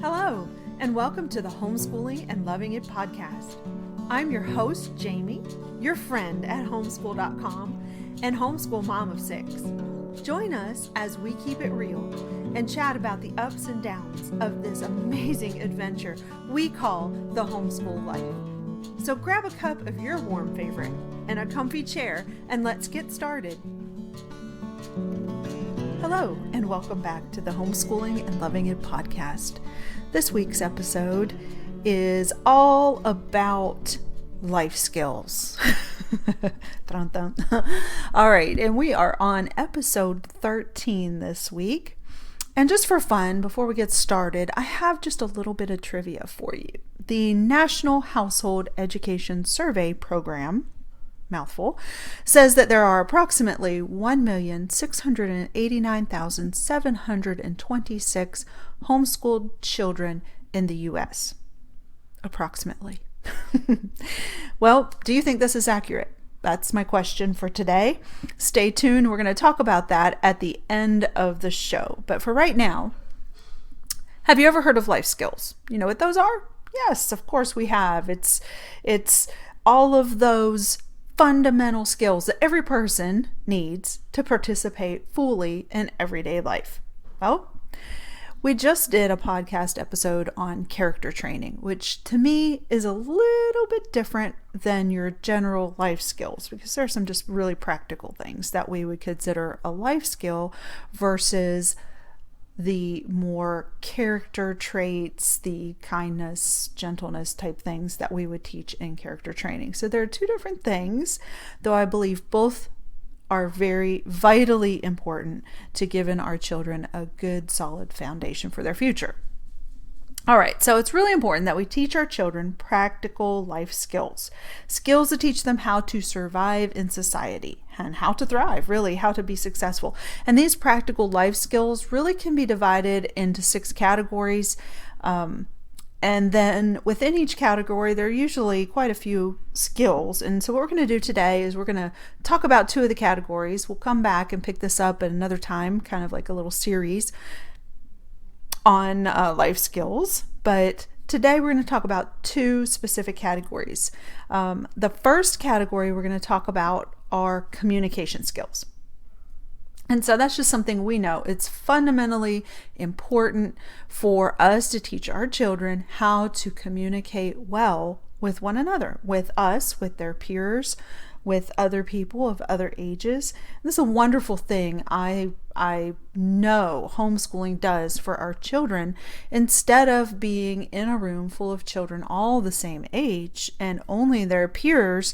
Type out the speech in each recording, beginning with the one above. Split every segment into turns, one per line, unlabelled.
Hello, and welcome to the Homeschooling and Loving It podcast. I'm your host, Jamie, your friend at homeschool.com and homeschool mom of 6. Join us as we keep it real and chat about the ups and downs of this amazing adventure we call the homeschool life. So grab a cup of your warm favorite and a comfy chair and let's get started. Hello, and welcome back to the Homeschooling and Loving It podcast. This week's episode is all about life skills. Dun, dun. All right, and we are on episode 13 this week. And just for fun, before we get started, I have just a little bit of trivia for you. The National Household Education Survey Program, mouthful, says that there are approximately 1,689,726 homeschooled children in the U.S. Approximately. Well, do you think this is accurate? That's my question for today. Stay tuned. We're going to talk about that at the end of the show. But for right now, have you ever heard of life skills? You know what those are? Yes, of course we have. It's all of those fundamental skills that every person needs to participate fully in everyday life. Well, we just did a podcast episode on character training, which to me is a little bit different than your general life skills because there are some just really practical things that we would consider a life skill versus the more character traits, the kindness, gentleness type things that we would teach in character training. So there are two different things, though I believe both are very vitally important to giving our children a good, solid foundation for their future. All right, so it's really important that we teach our children practical life skills, skills to teach them how to survive in society and how to thrive, really, how to be successful. And these practical life skills really can be divided into 6 categories. And then within each category, there are usually quite a few skills. And so what we're going to do today is we're going to talk about 2 of the categories. We'll come back and pick this up at another time, kind of like a little series on life skills. But today we're going to talk about 2 specific categories. The first category we're going to talk about are communication skills. And so that's just something we know. It's fundamentally important for us to teach our children how to communicate well with one another, with us, with their peers, with other people of other ages. This is a wonderful thing I know homeschooling does for our children. Instead of being in a room full of children all the same age and only their peers,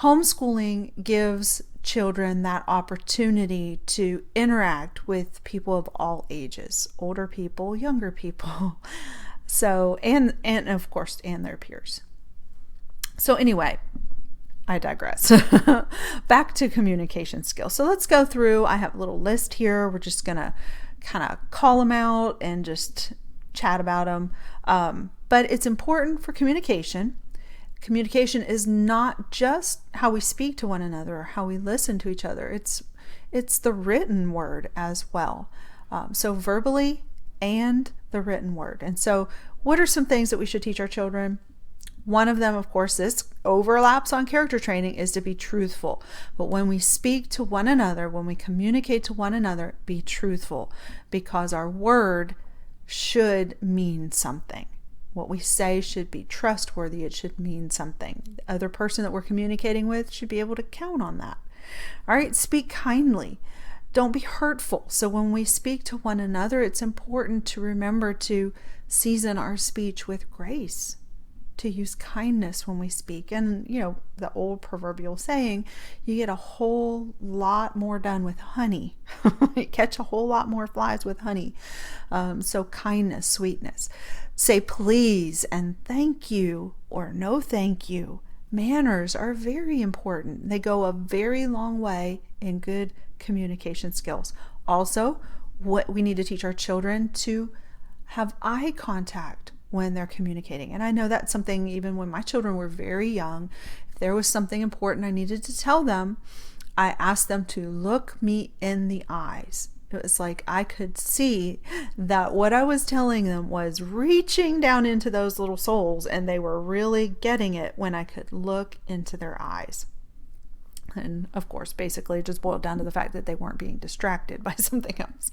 homeschooling gives children that opportunity to interact with people of all ages, older people, younger people. So, and of course, and their peers. So anyway, I digress. Back to communication skills. So let's go through. I have a little list here. We're just going to kind of call them out and just chat about them. But it's important for communication. Communication is not just how we speak to one another or how we listen to each other. It's the written word as well. So verbally and the written word. And so what are some things that we should teach our children? One of them, of course, this overlaps on character training, is to be truthful. But when we speak to one another, when we communicate to one another, be truthful, because our word should mean something. What we say should be trustworthy. It should mean something. The other person that we're communicating with should be able to count on that. All right, speak kindly. Don't be hurtful. So when we speak to one another, it's important to remember to season our speech with grace, to use kindness when we speak. And, you know, the old proverbial saying, you get a whole lot more done with honey. You catch a whole lot more flies with honey. So kindness, sweetness. Say please and thank you or no thank you. Manners are very important. They go a very long way in good communication skills. Also, what we need to teach our children to have eye contact when they're communicating. And I know that's something even when my children were very young, if there was something important I needed to tell them, I asked them to look me in the eyes. It was like I could see that what I was telling them was reaching down into those little souls, and they were really getting it when I could look into their eyes. And of course, basically, it just boiled down to the fact that they weren't being distracted by something else.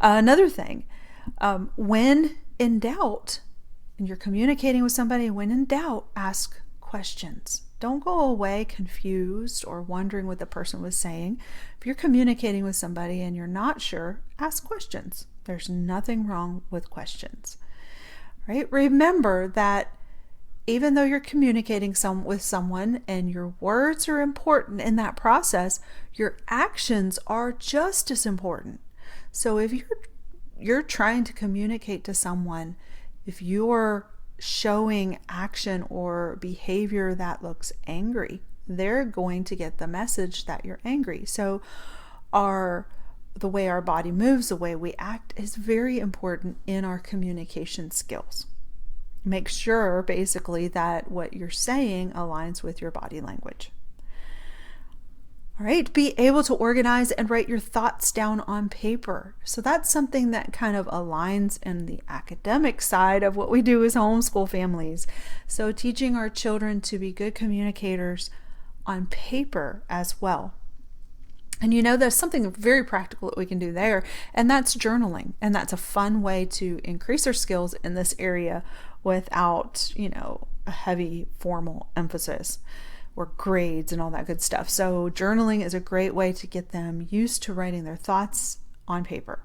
Another thing, when in doubt, and you're communicating with somebody, when in doubt, ask questions. Don't go away confused or wondering what the person was saying. If you're communicating with somebody and you're not sure, ask questions. There's nothing wrong with questions, right? Remember that even though you're communicating with someone and your words are important in that process, your actions are just as important. So if you're trying to communicate to someone, if you're showing action or behavior that looks angry, they're going to get the message that you're angry. So the way our body moves, the way we act is very important in our communication skills. Make sure basically that what you're saying aligns with your body language. All right, be able to organize and write your thoughts down on paper. So that's something that kind of aligns in the academic side of what we do as homeschool families. So teaching our children to be good communicators on paper as well. And there's something very practical that we can do there, and that's journaling. And that's a fun way to increase our skills in this area without, a heavy formal emphasis or grades and all that good stuff. So journaling is a great way to get them used to writing their thoughts on paper.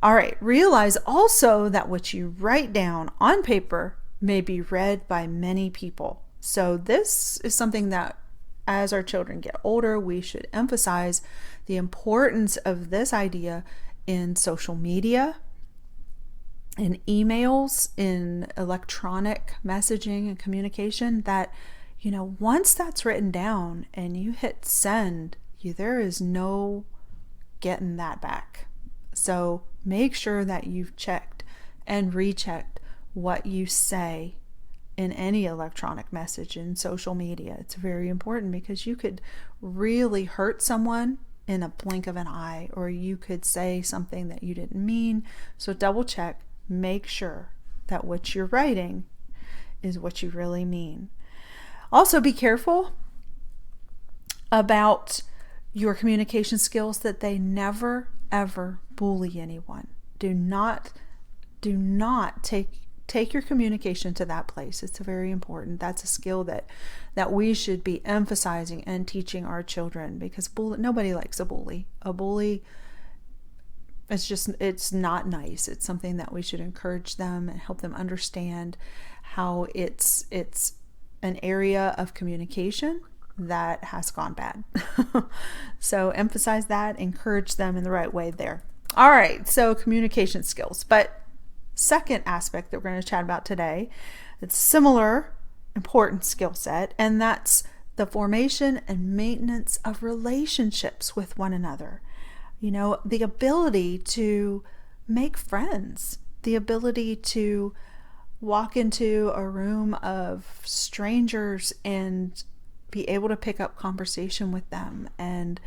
All right, realize also that what you write down on paper may be read by many people. So this is something that as our children get older, we should emphasize the importance of this idea in social media, in emails, in electronic messaging and communication, that once that's written down and you hit send, there is no getting that back. So make sure that you've checked and rechecked what you say in any electronic message in social media. It's very important because you could really hurt someone in a blink of an eye, or you could say something that you didn't mean. So double check, make sure that what you're writing is what you really mean. Also, be careful about your communication skills that they never, ever bully anyone. Do not take your communication to that place. It's very important. That's a skill that we should be emphasizing and teaching our children, because nobody likes a bully. A bully, it's not nice. It's something that we should encourage them and help them understand how it's an area of communication that has gone bad. So emphasize that, encourage them in the right way there. All right, so communication skills. But second aspect that we're going to chat about today, it's similar important skill set, and that's the formation and maintenance of relationships with one another. The ability to make friends, the ability to walk into a room of strangers and be able to pick up conversation with them and,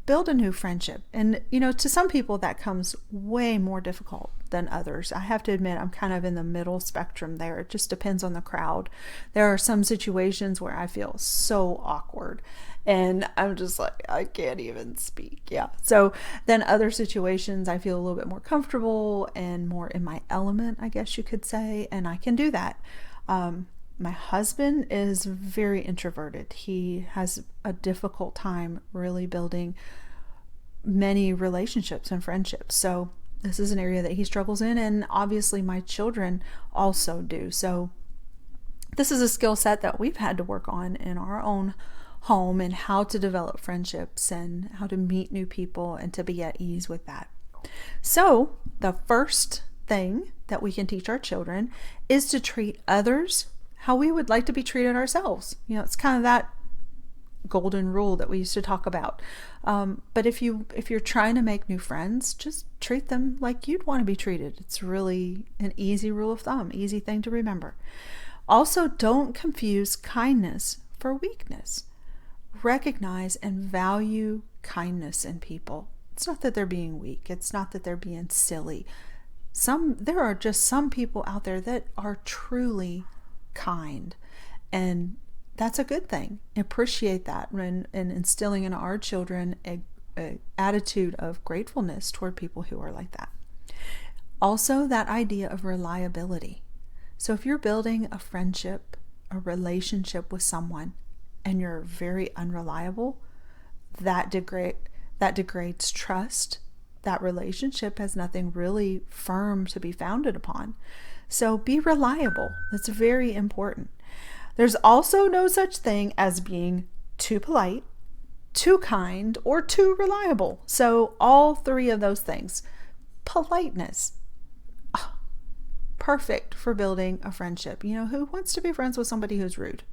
build a new friendship. And, to some people that comes way more difficult than others. I have to admit, I'm kind of in the middle spectrum there. It just depends on the crowd. There are some situations where I feel so awkward and I'm just like, I can't even speak. Yeah. So then other situations I feel a little bit more comfortable and more in my element, I guess you could say, and I can do that. My husband is very introverted. He has a difficult time really building many relationships and friendships. So this is an area that he struggles in, and obviously my children also do. So this is a skill set that we've had to work on in our own home, and how to develop friendships and how to meet new people and to be at ease with that. So the first thing that we can teach our children is to treat others how we would like to be treated ourselves. It's kind of that golden rule that we used to talk about. But if you're trying to make new friends, just treat them like you'd want to be treated. It's really an easy rule of thumb, easy thing to remember. Also, don't confuse kindness for weakness. Recognize and value kindness in people. It's not that they're being weak. It's not that they're being silly. There are just some people out there that are truly kind, and that's a good thing. Appreciate that, and instilling in our children a attitude of gratefulness toward people who are like that. Also, that idea of reliability. So if you're building a friendship, a relationship with someone, and you're very unreliable, that degrades trust. That relationship has nothing really firm to be founded upon. So be reliable. That's very important. There's also no such thing as being too polite, too kind, or too reliable. So all three of those things. Politeness. Perfect for building a friendship. Who wants to be friends with somebody who's rude?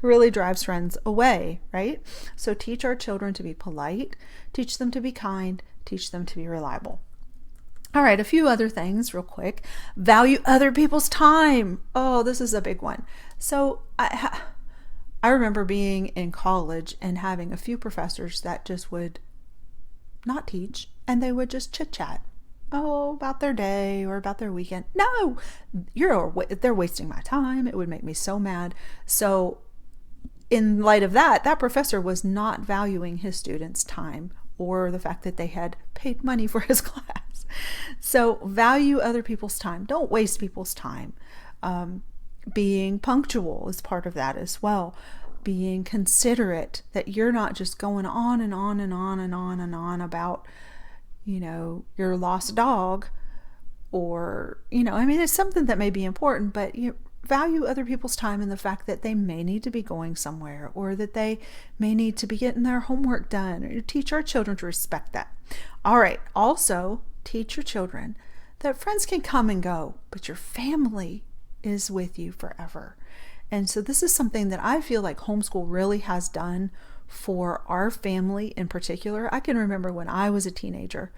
Really drives friends away, right? So teach our children to be polite, teach them to be kind, teach them to be reliable. All right, a few other things real quick. Value other people's time. Oh, this is a big one. So I remember being in college and having a few professors that just would not teach, and they would just chit chat. About their day or about their weekend. No, they're wasting my time. It would make me so mad. So in light of that professor was not valuing his students' time or the fact that they had paid money for his class. So value other people's time. Don't waste people's time. Being punctual is part of that as well. Being considerate, that you're not just going on and on and on and on and on about your lost dog, or, it's something that may be important, but you value other people's time in the fact that they may need to be going somewhere, or that they may need to be getting their homework done, or teach our children to respect that. All right. Also, teach your children that friends can come and go, but your family is with you forever. And so this is something that I feel like homeschool really has done for our family in particular. I can remember when I was a teenager,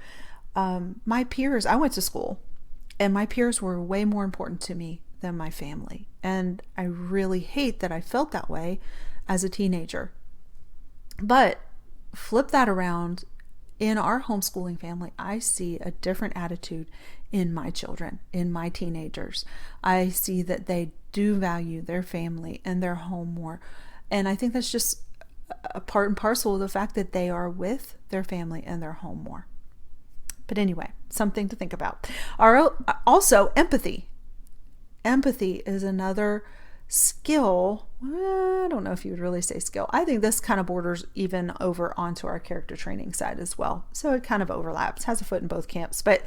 my peers, I went to school, and my peers were way more important to me than my family. And I really hate that I felt that way as a teenager. But flip that around, in our homeschooling family, I see a different attitude in my children, in my teenagers. I see that they do value their family and their home more. And I think that's just a part and parcel of the fact that they are with their family and their home more. But anyway, something to think about. Also, empathy. Empathy is another skill. I don't know if you would really say skill. I think this kind of borders even over onto our character training side as well. So it kind of overlaps, has a foot in both camps. But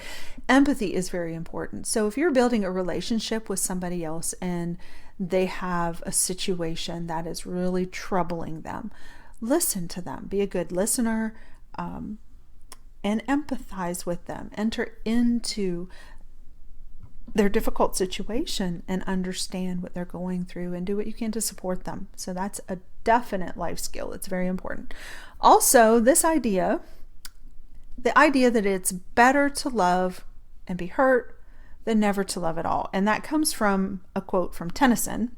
empathy is very important. So if you're building a relationship with somebody else and they have a situation that is really troubling them, listen to them. Be a good listener, and empathize with them. Enter into their difficult situation and understand what they're going through, and do what you can to support them. So that's a definite life skill. It's very important. Also, the idea that it's better to love and be hurt than never to love at all. And that comes from a quote from Tennyson.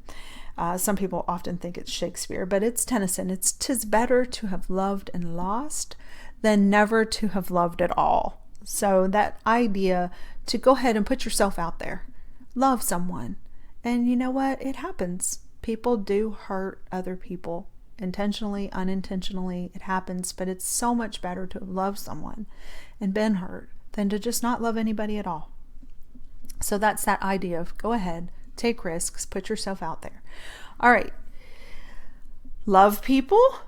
Some people often think it's Shakespeare, but it's Tennyson. It's "'Tis better to have loved and lost than never to have loved at all." So that idea to go ahead and put yourself out there, love someone. And you know what? It happens. People do hurt other people, intentionally, unintentionally. It happens, but it's so much better to have loved someone and been hurt than to just not love anybody at all. So that's that idea of go ahead, take risks, put yourself out there. All right. Love people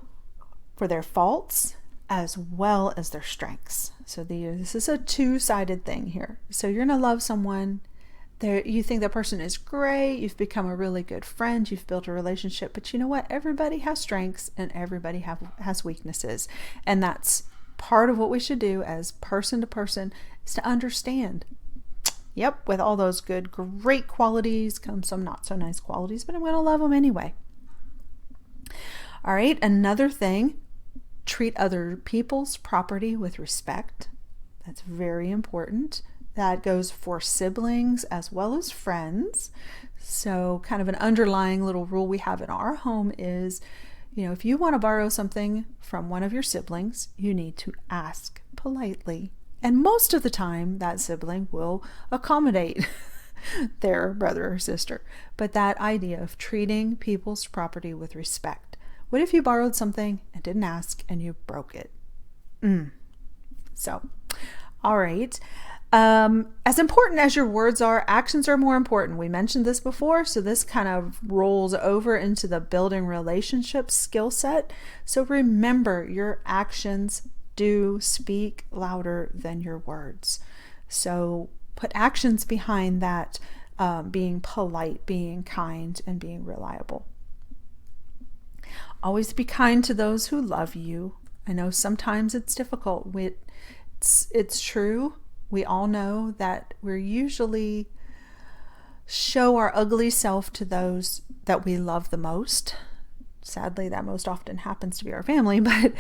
for their faults as well as their strengths. So this is a two-sided thing here. So you're going to love someone. You think that person is great. You've become a really good friend. You've built a relationship. But you know what? Everybody has strengths and everybody has weaknesses. And that's part of what we should do as person to person, is to understand. Yep, with all those great qualities come some not so nice qualities, but I'm going to love them anyway. All right, another thing, treat other people's property with respect. That's very important. That goes for siblings as well as friends. So kind of an underlying little rule we have in our home is, If you want to borrow something from one of your siblings, you need to ask politely. And most of the time, that sibling will accommodate their brother or sister. But that idea of treating people's property with respect. What if you borrowed something and didn't ask and you broke it? So, all right. As important as your words are, actions are more important. We mentioned this before, so this kind of rolls over into the building relationships skill set. So remember, your actions do speak louder than your words. So put actions behind that, being polite, being kind, and being reliable. Always be kind to those who love you. I know sometimes it's difficult. It's true. We all know that we usually show our ugly self to those that we love the most. Sadly, that most often happens to be our family, but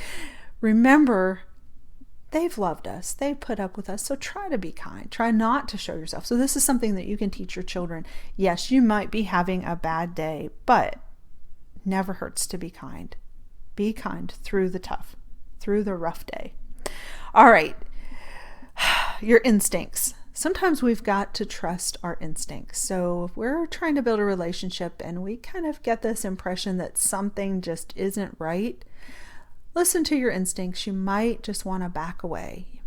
remember, they've loved us. They've put up with us. So try to be kind. Try not to show yourself. So this is something that you can teach your children. Yes, you might be having a bad day, but never hurts to be kind. Be kind through the rough day. All right. Your instincts. Sometimes we've got to trust our instincts. So if we're trying to build a relationship and we kind of get this impression that something just isn't right, listen to your instincts. You might just want to back away.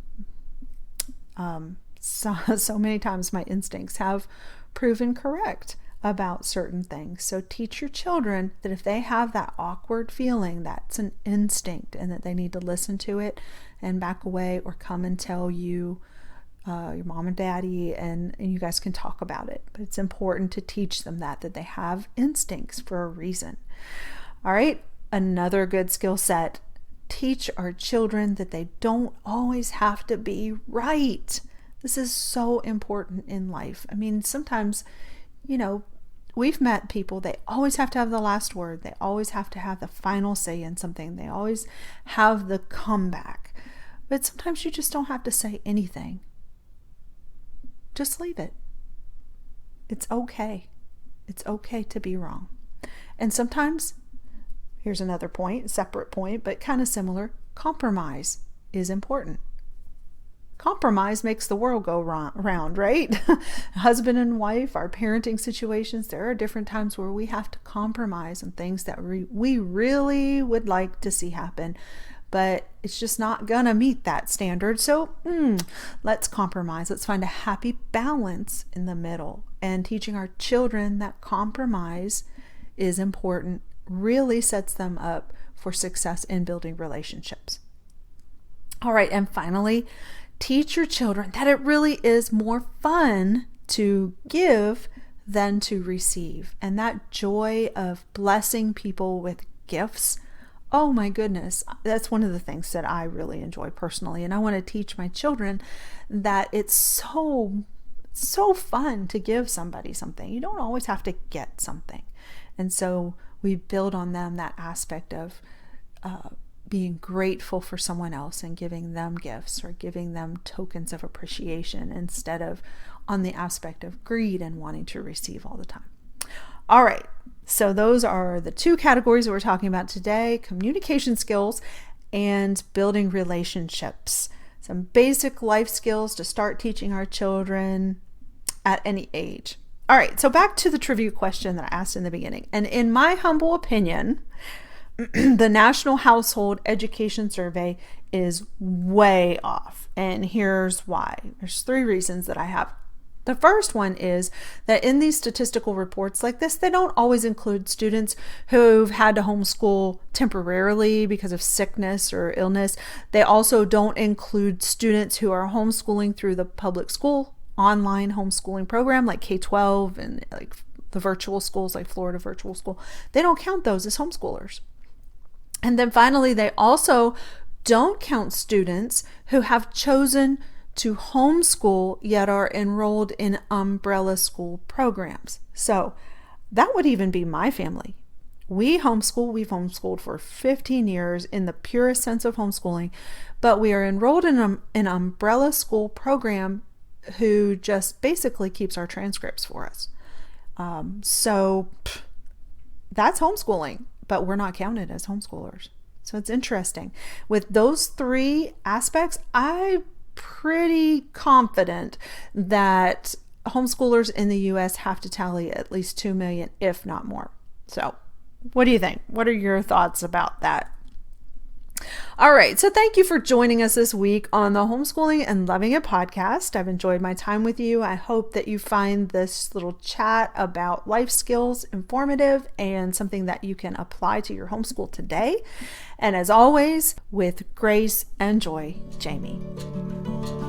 So many times my instincts have proven correct about certain things. So teach your children that if they have that awkward feeling, that's an instinct and that they need to listen to it and back away or come and tell you, your mom and daddy, and you guys can talk about it. But it's important to teach them that they have instincts for a reason. All right, another good skill set. Teach our children that they don't always have to be right. This is so important in life. I mean, sometimes, we've met people, they always have to have the last word. They always have to have the final say in something. They always have the comeback. But sometimes you just don't have to say anything. Just leave it. It's okay. It's okay to be wrong. And sometimes, here's another point, separate point, but kind of similar, compromise is important. Compromise makes the world go round, right? Husband and wife, our parenting situations, there are different times where we have to compromise on things that we really would like to see happen, but it's just not gonna meet that standard. So let's compromise. Let's find a happy balance in the middle. And teaching our children that compromise is important really sets them up for success in building relationships. All right, and finally, teach your children that it really is more fun to give than to receive. And that joy of blessing people with gifts, oh my goodness, that's one of the things that I really enjoy personally. And I want to teach my children that it's so fun to give somebody something. You don't always have to get something. And so we build on them that aspect of being grateful for someone else and giving them gifts or giving them tokens of appreciation instead of on the aspect of greed and wanting to receive all the time. All right, so those are the two categories that we're talking about today: communication skills and building relationships. Some basic life skills to start teaching our children at any age. All right, so back to the trivia question that I asked in the beginning. And in my humble opinion, the National Household Education Survey is way off. And here's why. There's 3 reasons that I have. The first one is that in these statistical reports like this, they don't always include students who've had to homeschool temporarily because of sickness or illness. They also don't include students who are homeschooling through the public school online homeschooling program like K-12 and like the virtual schools like Florida Virtual School. They don't count those as homeschoolers. And then finally, they also don't count students who have chosen to homeschool yet are enrolled in umbrella school programs. So that would even be my family. We've homeschooled for 15 years in the purest sense of homeschooling, but we are enrolled in an umbrella school program who just basically keeps our transcripts for us. So that's homeschooling. but we're not counted as homeschoolers. So it's interesting. With those three aspects, I'm pretty confident that homeschoolers in the US have to tally at least 2 million, if not more. So what do you think? What are your thoughts about that? All right, so thank you for joining us this week on the Homeschooling and Loving It podcast. I've enjoyed my time with you. I hope that you find this little chat about life skills informative and something that you can apply to your homeschool today. And as always, with grace and joy, Jamie.